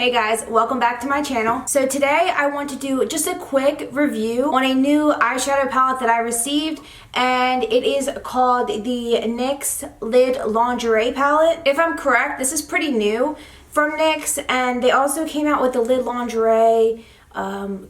Hey guys, welcome back to my channel. So today I want to do just a quick review on a new eyeshadow palette that I received, and it is called the NYX Lid Lingerie Palette. If I'm correct, this is pretty new from NYX, and they also came out with the Lid Lingerie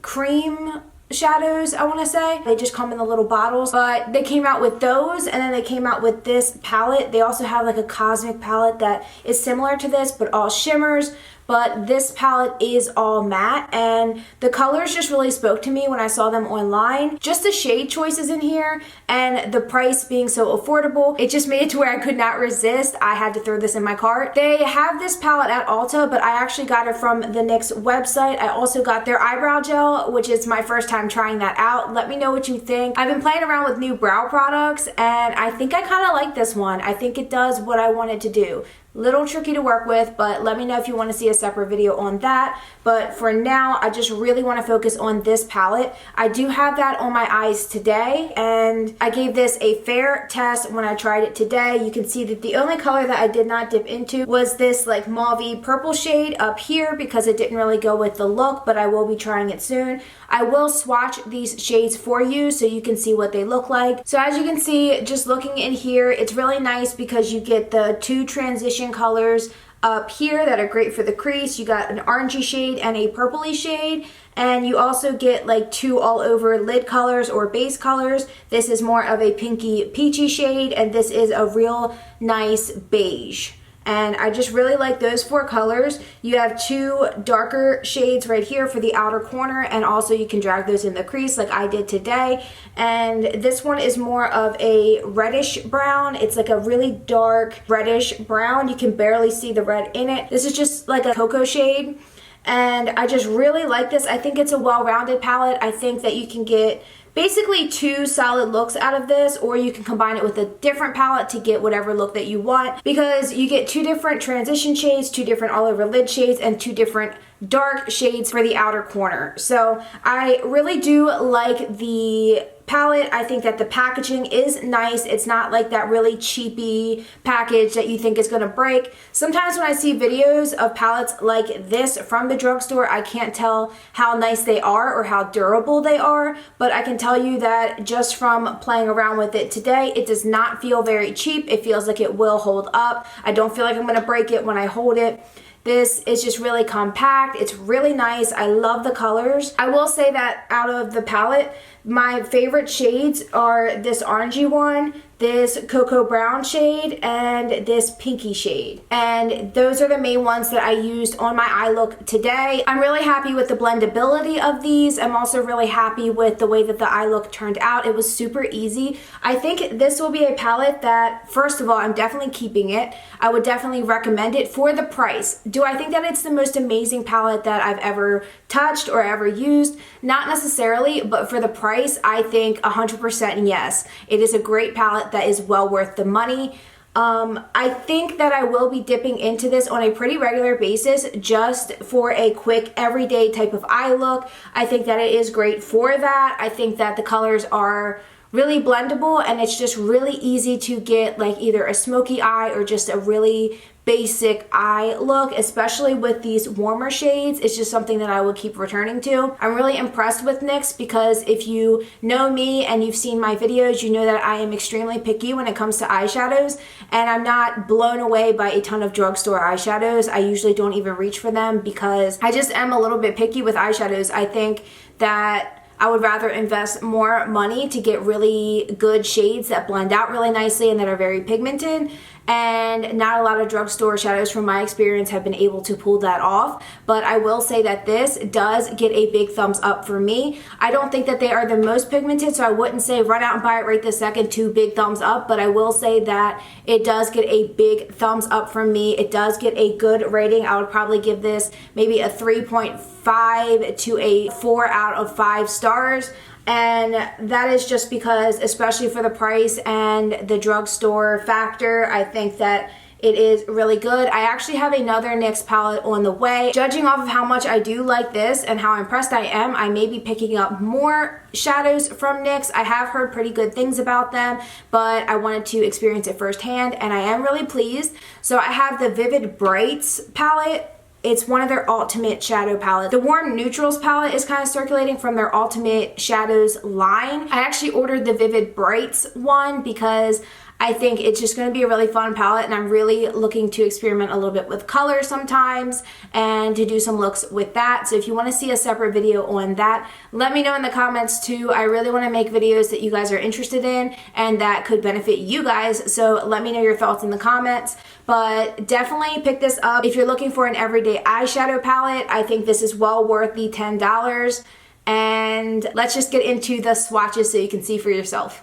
cream shadows, I want to say. They just come in the little bottles, but they came out with those, and then they came out with this palette. They also have like a cosmic palette that is similar to this but all shimmers, but this palette is all matte, and the colors just really spoke to me when I saw them online. Just the shade choices in here and the price being so affordable, it just made it to where I could not resist. I had to throw this in my cart. They have this palette at Ulta, but I actually got it from the NYX website. I also got their eyebrow gel, which is my first time trying that out. Let me know what you think. I've been playing around with new brow products, and I think I kind of like this one. I think it does what I want it to do. Little tricky to work with, but let me know if you want to see a separate video on that. But for now, I just really want to focus on this palette. I do have that on my eyes today, and I gave this a fair test when I tried it today. You can see that the only color that I did not dip into was this like mauve-y purple shade up here because it didn't really go with the look, but I will be trying it soon. I will swatch these shades for you so you can see what they look like. So as you can see, just looking in here, it's really nice because you get the two transition colors up here that are great for the crease. You got an orangey shade and a purpley shade, and you also get like two all over lid colors or base colors. This is more of a pinky peachy shade, and this is a real nice beige. And I just really like those four colors. You have two darker shades right here for the outer corner, and also you can drag those in the crease like I did today. And this one is more of a reddish brown. It's like a really dark reddish brown. You can barely see the red in it. This is just like a cocoa shade, and I just really like this. I think it's a well-rounded palette. I think that you can get basically two solid looks out of this, or you can combine it with a different palette to get whatever look that you want, because you get two different transition shades, two different all over lid shades, and two different dark shades for the outer corner. So I really do like the palette. I think that the packaging is nice. It's not like that really cheapy package that you think is going to break. Sometimes when I see videos of palettes like this from the drugstore, I can't tell how nice they are or how durable they are, but I can tell you that just from playing around with it today, it does not feel very cheap. It feels like it will hold up. I don't feel like I'm going to break it when I hold it. This is just really compact. It's really nice. I love the colors. I will say that out of the palette, my favorite shades are this orangey one, this cocoa brown shade, and this pinky shade. And those are the main ones that I used on my eye look today. I'm really happy with the blendability of these. I'm also really happy with the way that the eye look turned out. It was super easy. I think this will be a palette that, first of all, I'm definitely keeping it. I would definitely recommend it for the price. Do I think that it's the most amazing palette that I've ever touched or ever used? Not necessarily, but for the price, I think 100% yes. It is a great palette that is well worth the money. I think that I will be dipping into this on a pretty regular basis just for a quick everyday type of eye look. I think that it is great for that. I think that the colors are really blendable, and it's just really easy to get like either a smoky eye or just a really basic eye look, especially with these warmer shades. It's just something that I will keep returning to. I'm really impressed with NYX because if you know me and you've seen my videos, you know that I am extremely picky when it comes to eyeshadows, and I'm not blown away by a ton of drugstore eyeshadows. I usually don't even reach for them because I just am a little bit picky with eyeshadows. I think that I would rather invest more money to get really good shades that blend out really nicely and that are very pigmented. And not a lot of drugstore shadows from my experience have been able to pull that off, but I will say that this does get a big thumbs up for me. I don't think that they are the most pigmented, so I wouldn't say run out and buy it right this second, 2 big thumbs up, but I will say that it does get a big thumbs up from me. It does get a good rating. I would probably give this maybe a 3.5 to a 4 out of 5 stars. And that is just because, especially for the price and the drugstore factor, I think that it is really good. I actually have another NYX palette on the way. Judging off of how much I do like this and how impressed I am, I may be picking up more shadows from NYX. I have heard pretty good things about them, but I wanted to experience it firsthand, and I am really pleased. So I have the Vivid Brights palette It's one of their Ultimate Shadow palettes. The Warm Neutrals palette is kind of circulating from their Ultimate Shadows line. I actually ordered the Vivid Brights one because I think it's just going to be a really fun palette, and I'm really looking to experiment a little bit with color sometimes and to do some looks with that. So if you want to see a separate video on that, let me know in the comments too. I really want to make videos that you guys are interested in and that could benefit you guys. So let me know your thoughts in the comments. But definitely pick this up. If you're looking for an everyday eyeshadow palette, I think this is well worth the $10. And let's just get into the swatches so you can see for yourself.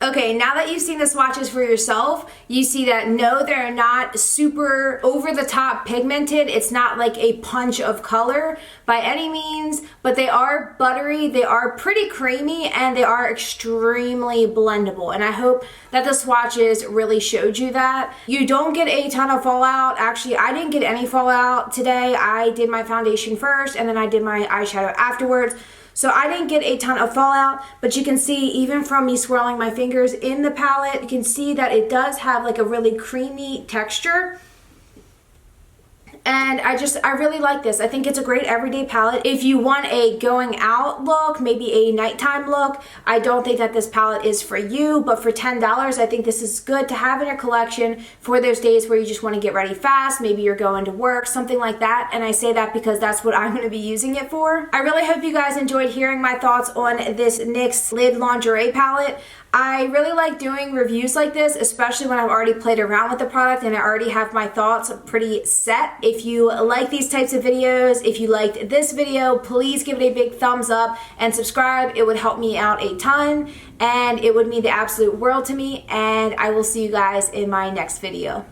Okay, now that you've seen the swatches for yourself, you see that no, they're not super over the top pigmented. It's not like a punch of color by any means, but they are buttery, they are pretty creamy, and they are extremely blendable. And I hope that the swatches really showed you that. You don't get a ton of fallout. Actually, I didn't get any fallout today. I did my foundation first, and then I did my eyeshadow afterwards. So I didn't get a ton of fallout, but you can see even from me swirling my fingers in the palette, you can see that it does have like a really creamy texture. And I really like this. I think it's a great everyday palette. If you want a going out look, maybe a nighttime look, I don't think that this palette is for you, but for $10, I think this is good to have in your collection for those days where you just want to get ready fast. Maybe you're going to work, something like that. And I say that because that's what I'm going to be using it for. I really hope you guys enjoyed hearing my thoughts on this NYX Lid Lingerie Palette. I really like doing reviews like this, especially when I've already played around with the product and I already have my thoughts pretty set. If you like these types of videos, if you liked this video, please give it a big thumbs up and subscribe. It would help me out a ton and it would mean the absolute world to me, and I will see you guys in my next video.